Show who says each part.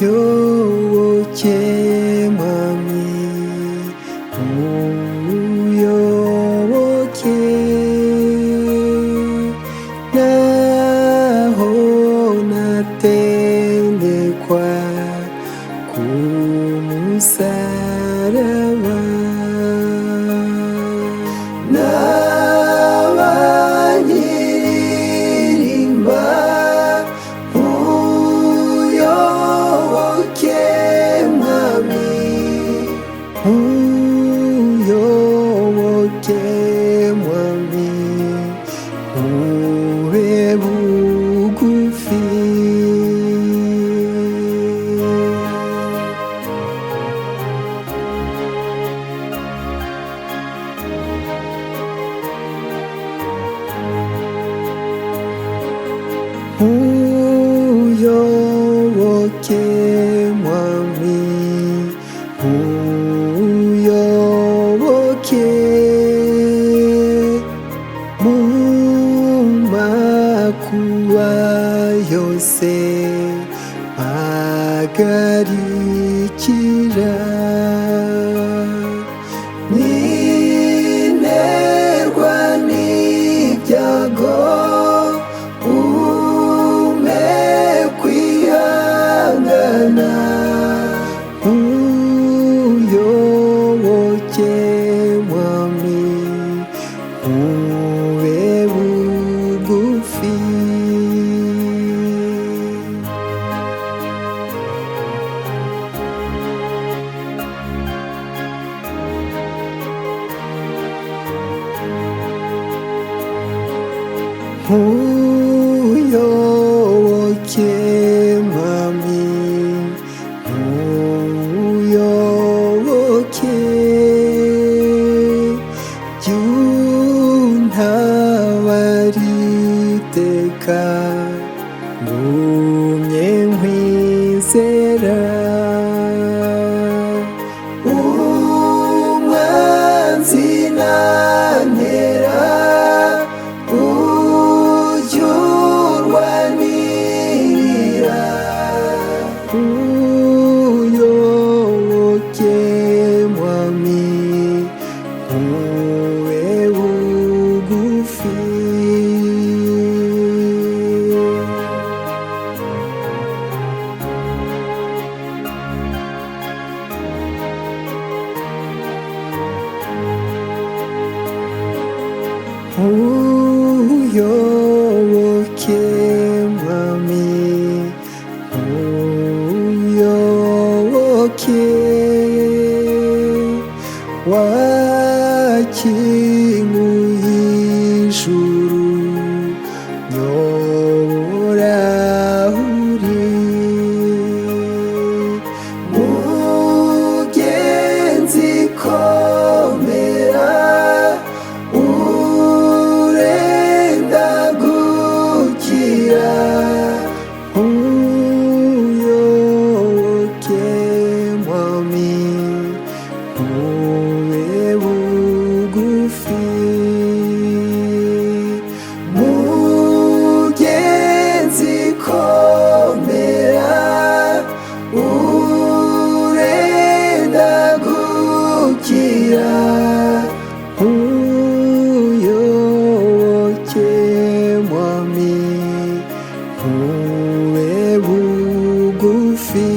Speaker 1: muyoboke mwami muyoboke naho natendekwa ku musaraba n'abanyiririmba muyoboke mwami muyoboke mwami ube bugufi muyoboke mwami muyoboke mu makuba yose agarikira ninterwa n'ibyago muyoboke mwami ube bugufi muyoboke mwami muyoboke juntabariteka ngumye nkwizera umwanzi nantera muyoboke mwami ube bugufi muyoboke mwami muyoboke wakinguye ijuru nyobora uri mugenzi komera urenda gukira muyoboke mwami ube bugufi mugenzi komera urenda gukira muyoboke mwami ube bugufi